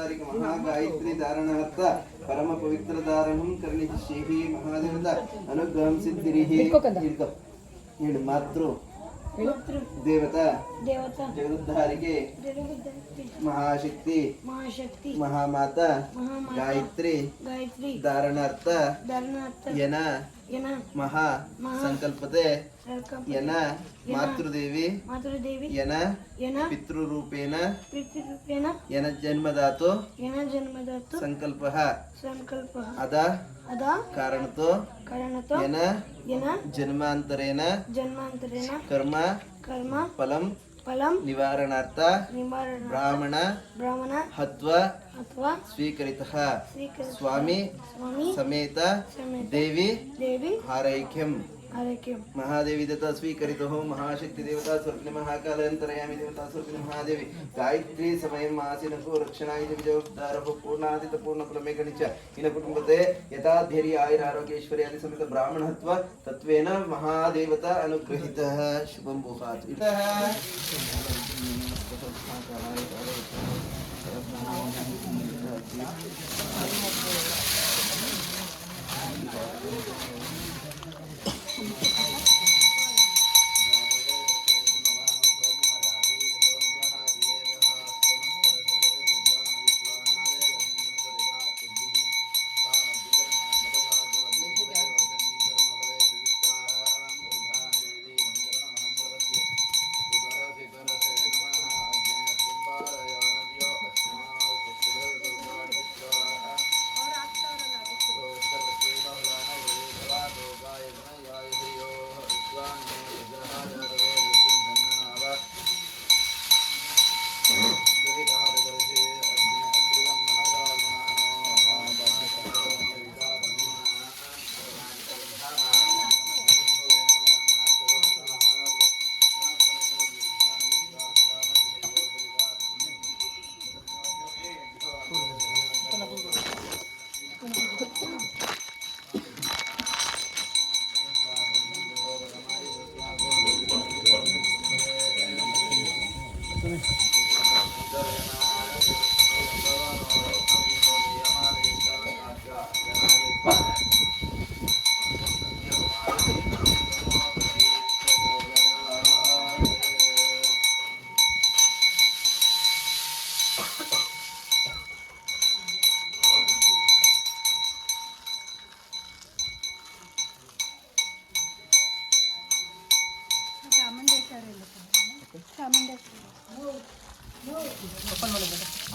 ಜಗದ್ಧಾರಿಕ ಮಹಾಗಾಯತ್ರಿ ಧಾರಣಾರ್ಥ ಪರಮ ಪವಿತ್ರ ಧಾರಣಂ ಕರ್ಣಿಶ್ರೀ ಮಹಾದೇವದ ಅನುಗ್ರಹಂ ಸಿದ್ಧಿರಿಹಿ ಹೇಳು ಮಾತೃ ದೇವತಾ ಜಗದ್ಧಾರಿಕೆ ಮಹಾಶಕ್ತಿ ಮಹಾಮಾತ ಗಾಯತ್ರಿ ಧಾರಣಾರ್ಥ ಯನ ಮಹಾ ಸಂಕಲ್ಪತೆ ಯನ ಮಾತೃದೇವಿ ಯನ ಪಿತೃರೂಪೇಣ ಯನ ಜನ್ಮದಾತು ಸಂಕಲ್ಪ ಅದ ಕಾರಣತೋ ಯನ ಜನ್ಮಾಂತರೇಣ ಕರ್ಮ ಫಲಂ ನಿವಾರಣಾರ್ಥ ಬ್ರಾಹ್ಮಣ ಹತ್ವ ಸ್ವೀಕರಿತಃ ಸ್ವಾಮಿ ಸಮೇತ ದೇವಿ ಹಾರೈಕ್ಯಂ महादेवी दत्ता स्वीकरितो महाशक्ति देवता स्वप्ने महाकालांतरयामि देवता स्वप्ने महादेवी गायत्री समयं आसीनको रक्षणाय विजयोद्धारः पूर्णादित पूर्णफलमे गणिच इन कुटुंबते यथा धैर्य आयुर आरोग्य ऐश्वर्यादि समेत ब्राह्मणत्व तत्वेन महादेवता अनुग्रहितः शुभं भूयात् इतः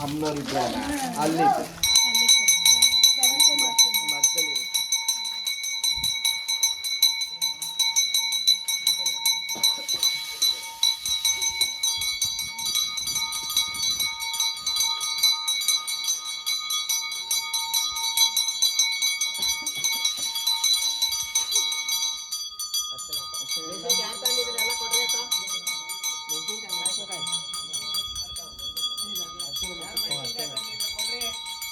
ಅಮ್ಮನವರಿದ್ದಾರೆ ಅಲ್ಲಿ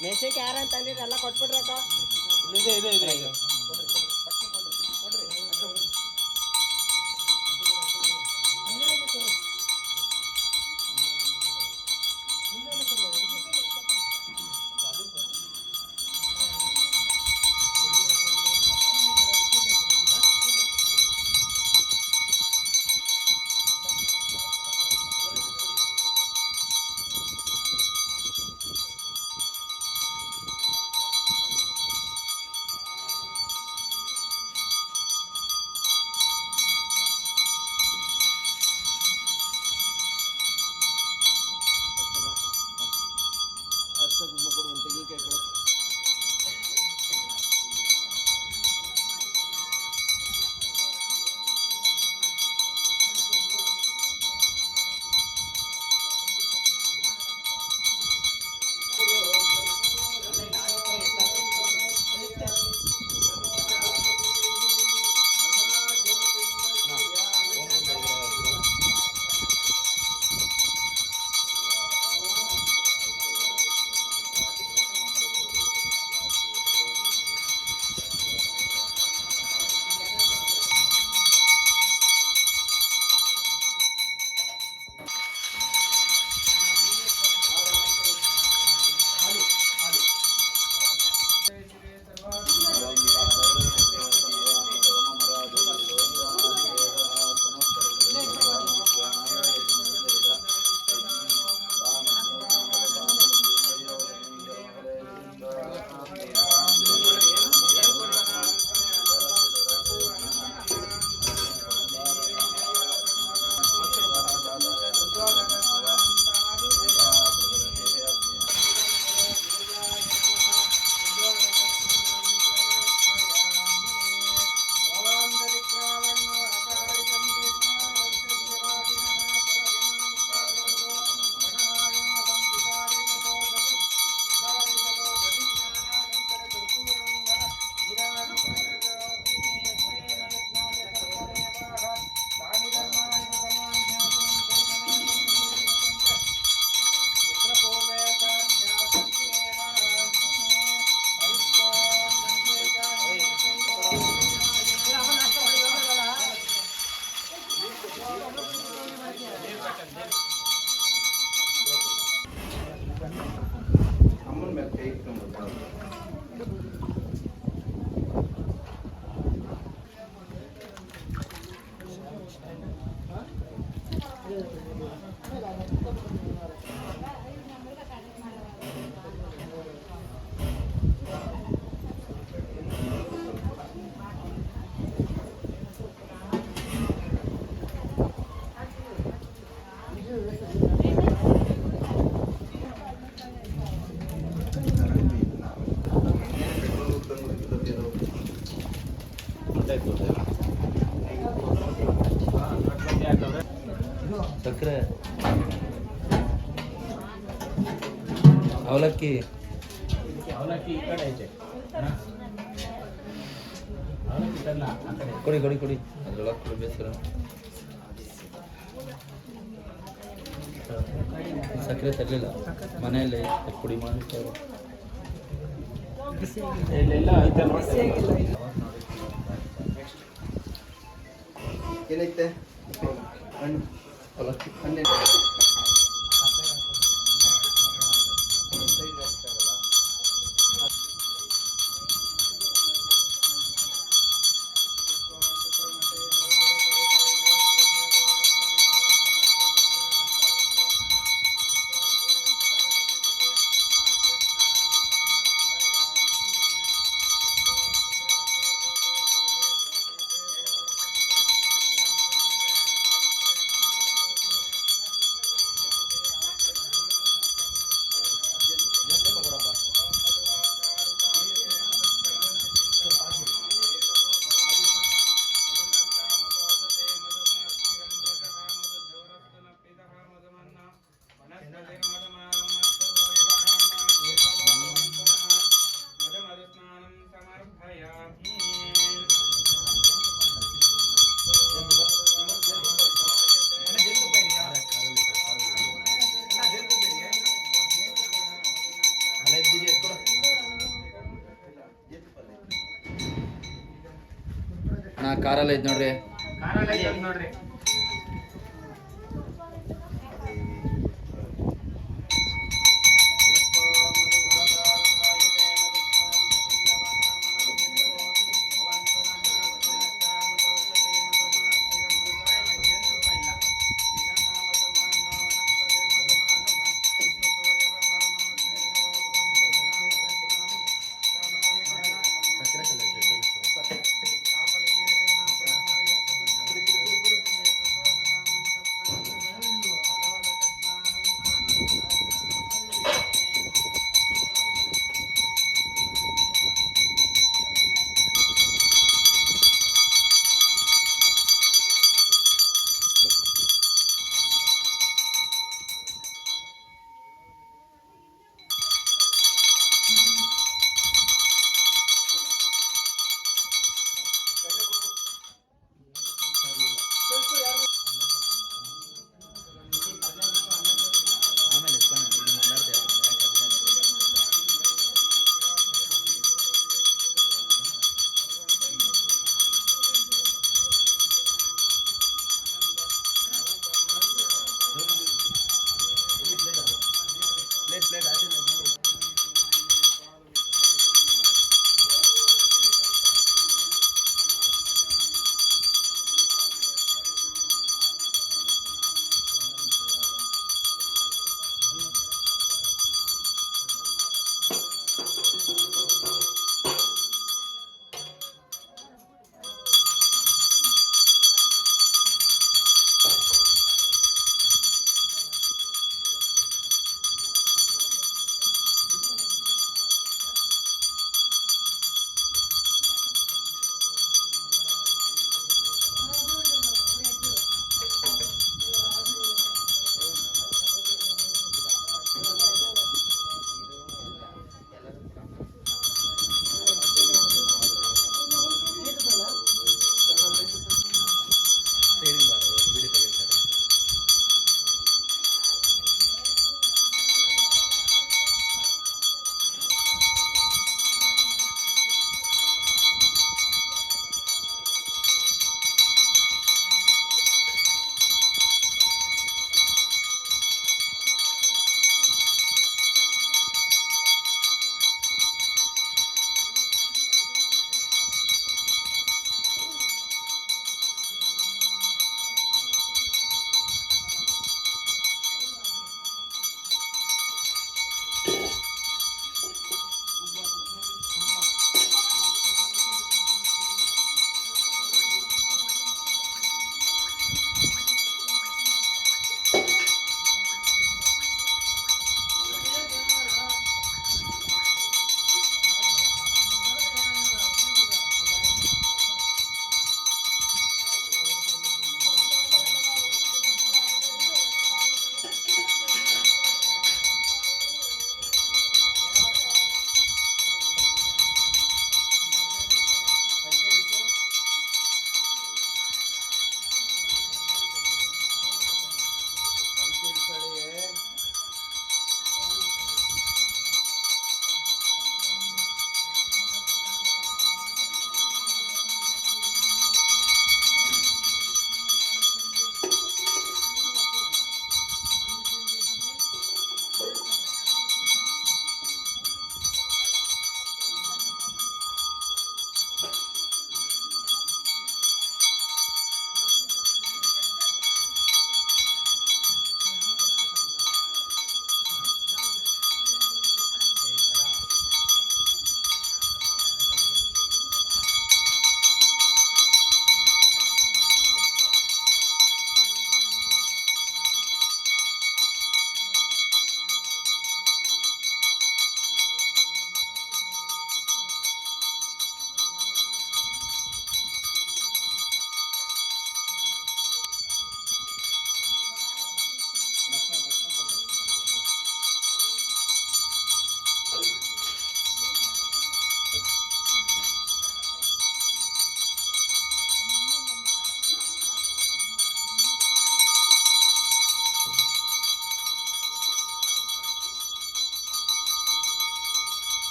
ಮೆಣಸಿನ್ಕಾಯಿ ಯಾರ ಅಂತ ಅಂದಿದ್ರೆ ಎಲ್ಲ ಕೊಟ್ಬಿಡ್ರಕ್ಕ. ಇದೆ ಇದೆ ಇದೆ ಇದೆ ಅಮ್ಮನ ಮೇಲೆ ಕೈ ಇಟ್ಕೊಂಡು ಸಕ್ಕರೆ ಅವಲಕ್ಕಿ ಅವಲಕ್ಕಿ ಈ ಕಡೆ ಐತೆ ಅವಲಕ್ಕಿ ತನ್ನ ಆ ಕಡೆ ಕೊಡಿ ಕೊಡಿ ಕೊಡಿ ಅದ್ರೊಳಗೆ ಕೊಡಿ ಬೇಸರ ಸಕ್ಕರೆ ತರಲಿಲ್ಲ ಮನೆಯಲ್ಲಿ ಪುಡಿ ಮಾಡಿರ್ತಾರೆ ಇಲ್ಲೆಲ್ಲ ಐತೆ ನೋಡಿ ಏನೈತೆ ಹಣ್ಣು ಅವಲಕ್ಕಿ ಹಣ್ಣೆ ನಾ ಕಾರಲ್ಲಿ ಐತೆ ನೋಡ್ರಿ ಕಾರಲ್ಲಿ ಐತೆ ನೋಡ್ರಿ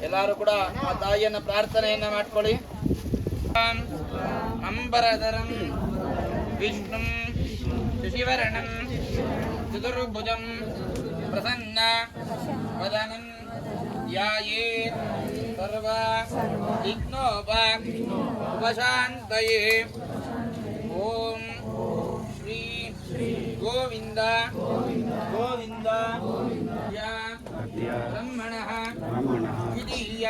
ಎಲ್ಲರೂ ಕೂಡ ಆ ತಾಯಿಯನ್ನ ಪ್ರಾರ್ಥನೆಯನ್ನ ಮಾಡ್ಕೊಳ್ಳಿ. ಅಂಬರಧರಂ ವಿಷ್ಣುಂ ಶಶಿವರ್ಣಂ ಚತುರ್ಭುಜಂ ಪ್ರಸನ್ನ ವದನಂ ಧ್ಯಾಯೇ ಸರ್ವ ವಿಘ್ನೋಪಶಾಂತಯೇ. ಓಂ ಶ್ರೀ ಗೋವಿಂದ ಗೋವಿಂದ ಯಾ ಬ್ರಹ್ಮಣಃ ದ್ವಿತೀಯ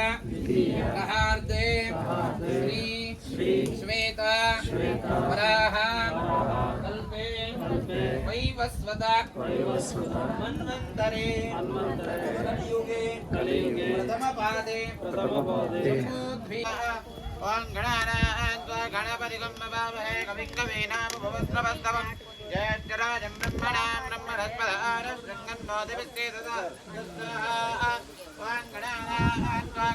ಮಹಾರ್ಧೆ ಶ್ರೀ ಶ್ವೇತ ವರಾಹ ಕಲ್ಪೆ ವೈವಸ್ವತ ಮನ್ವಂತರೆ ಕಲಿಯುಗೆ ಪ್ರಥಮ ಪಾದೆ ಓಂ ಗಣಪತಿಗಂ ನಮಾಮಹೇ ಕವಿಂ ಕವೀನಾಮುಪವಸ್ತ್ರವಸ್ತವಂ ಜ್ಯೇಷ್ಠರಾಜಂ ಬ್ರಹ್ಮಣಾಂ ಬ್ರಹ್ಮಣಸ್ಪದಾನಶೃಣ್ವನ್ನೋತಿಭಿಶ್ಚೇತಸಾ. ಓಂ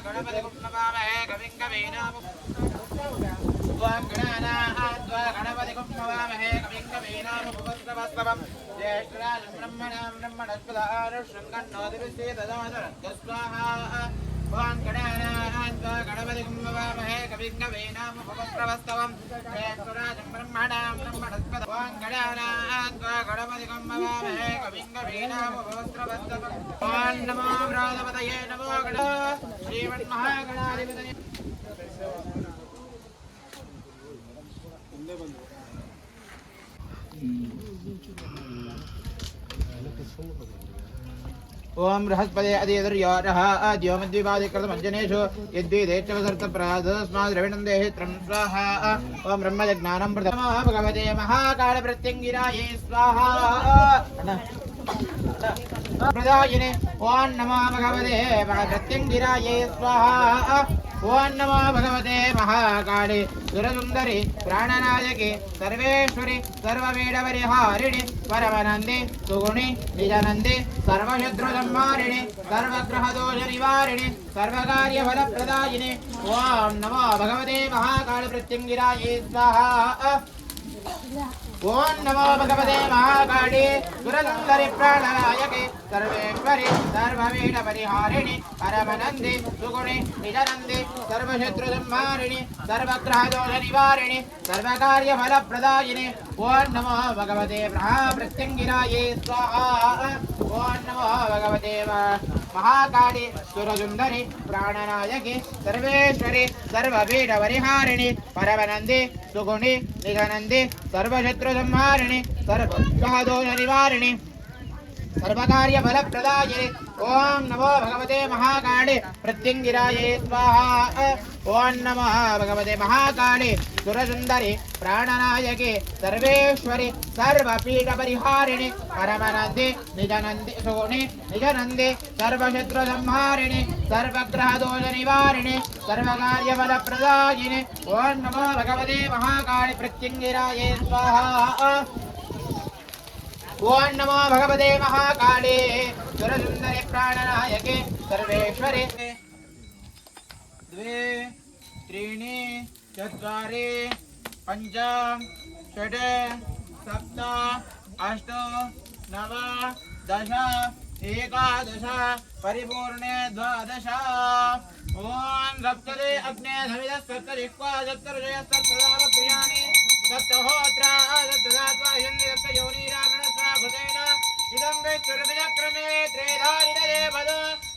ಗಣಪತಿಗಂ ನಮಾಮಹೇ ಕವಿಂ ಕವೀನಾಮುಪವಸ್ತ್ರವಸ್ತವಂ ಜ್ಯೇಷ್ಠರಾಜಂ ಬ್ರಹ್ಮಣಾಂ ಬ್ರಹ್ಮಣಸ್ಪದಾನಶೃಣ್ವನ್ನೋತಿಭಿಶ್ಚೇತಸಾ. ಓಂ ಗಣಪತಿಗಂ ನಮಾಮಹೇ ಕವಿಂ ಕವೀನಾಮುಪವಸ್ತ್ರವಸ್ತವಂ ಜ್ಯೇಷ್ಠರಾಜಂ ಬ್ರಹ್ಮಣಾಂ ಬ್ರಹ್ಮಣಸ್ಪದಾನಶೃಣ್ವನ್ನೋತಿಭಿಶ್ಚೇತಸಾ. ಗಣಪತಿಗಂ ನಮಾಮಹೇ ಕವಿಂ ಕವೀನಾಮುಪವಸ್ತ್ರವಸ್ತವಂ. ಓಂ ನಮೋ ಬೃಹಸ್ಪತಯೇ ನಮೋ ಗಣ ಶ್ರೀಮನ್ಮಹಾಗಣಾಧಿಪತಯೇ. ओम बृहस्पति अधिर्योरः द्योमद्विपादिकृतमञ्जनेषु यद्विदेच्छवसर्तप्रादस्माद् रविनन्देहि त्रं स्वाहा. ओम ब्रह्मजज्ञानं प्रथमः भगवते महाकालप्रत्यङ्गिरायै स्वाहा. प्रदायिने ओम नमो भगवते प्रत्यङ्गिरायै स्वाहा. ओम नमो भगवते महाकाले सुरसुन्दरि प्राणनायके सर्वेश्वरि सर्ववेदपरिहारिणि परमानन्दे सुगुणि निजानन्दे सर्वशत्रुसंहारिणि सर्वग्रहदोषनिवारिणि सर्वकार्यफलप्रदायिने. ओम नमो भगवते महाकालप्रत्यङ्गिरायै स्वाहा. ओम नमो भगवते महाकाले सुरसुन्दरि प्राणनायके सर्वेश्वरि सर्ववेदपरिहारिणि परमानन्दे सुगुणि निजानन्दे सर्वशत्रुसंहारिणि सर्वग्रहदोषनिवारिणि सर्वकार्यफलप्रदायिने. ओम नमो भगवते महाप्रत्यङ्गिरायै स्वाहा. ओम नमो भगवते महाकाले सुरसुन्दरि प्राणनायके सर्वेश्वरि सर्ववेदपरिहारिणि परमानन्दे सुगुणि निजानन्दे सर्वशत्रुसंहारिणि सर्वग्रहदोषनिवारिणि सर्वकार्यफलप्रदायिने. ओम नमो भगवते महाकाले प्रत्यङ्गिरायै स्वाहा. ओम नमो भगवते महाकाले सुरसुन्दरि प्राणनायके सर्वेश्वरि सर्वपीठपरिहारिणि परमानन्दे निजानन्दे सुगुणि निजानन्दे सर्वशत्रुसंहारिणि सर्वग्रहदोषनिवारिणि सर्वकार्यफलप्रदायिने. ओम नमो भगवते महाकाले प्रत्यङ्गिरायै स्वाहा. ओम नमो भगवते महाकाले सुरसुन्दरि प्राणनायके सर्वेश्वरे. द्वे त्रीणि चत्वारि पञ्च षट् सप्त अष्ट नव दश एकादश परिपूर्णे द्वादश. ओम सप्तदे अग्ने सविदः सप्तजिह्वा सप्तऋषयः सप्तदामप्रियाणि सप्तहोत्रा सप्तधात्वा हिन्दी सप्तयोनिरागणस्वाभृतेन इदं वेत्तुर्विचक्रमे त्रेधारितरे पद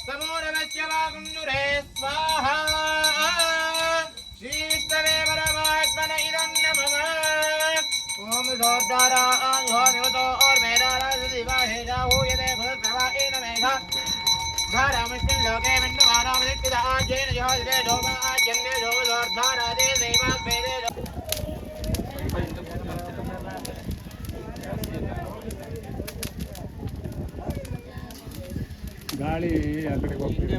समूढमस्य वागुञ्जुरे स्वाहा. श्रीष्टवे परमात्मन इदं नमः. ओम जोरदारा निवतो और मेदारा दिवा हे जाहूयते भूतप्रवाहेन मेघा धारामस्मिन् लोके विण्णुमानामदित्तिदा आज्येन जहोदिते धोमा आज्यन्ते धोमदोर्धारादे दैवास्मेदे. ಗಾಳಿ ಆ ಕಡೆ ಹೋಗ್ತಿದೆ.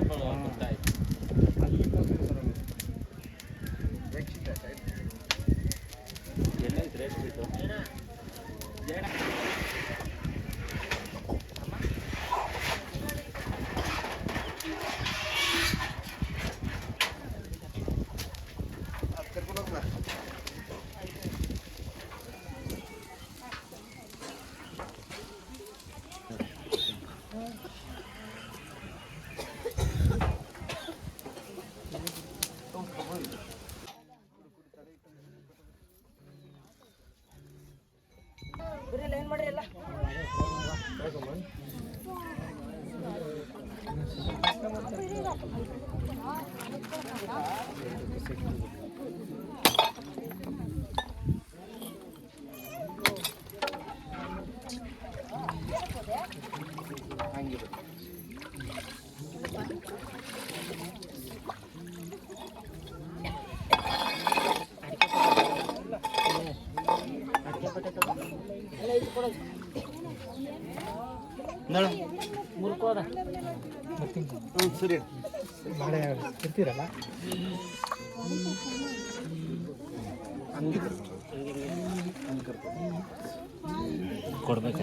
ಹಂಗೆ ಸರಿ ನಾಳೆ ಇರ್ತೀರಲ್ಲ ಕೊಡ್ಬೇಕು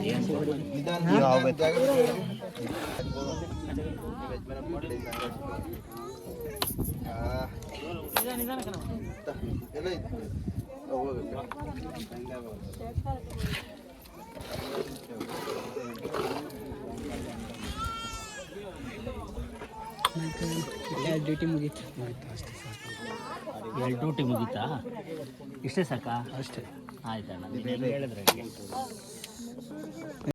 ಎಲ್ಲ ಇತ್ತು ಡ್ಯೂಟಿ ಮುಗೀತು ಎರಡು ಡ್ಯೂಟಿ ಮುಗೀತಾ ಇಷ್ಟೇ ಸಾಕಾ ಅಷ್ಟೇ ಆಯ್ತಣ್ಣ ಹೇಳಿದ್ರೆ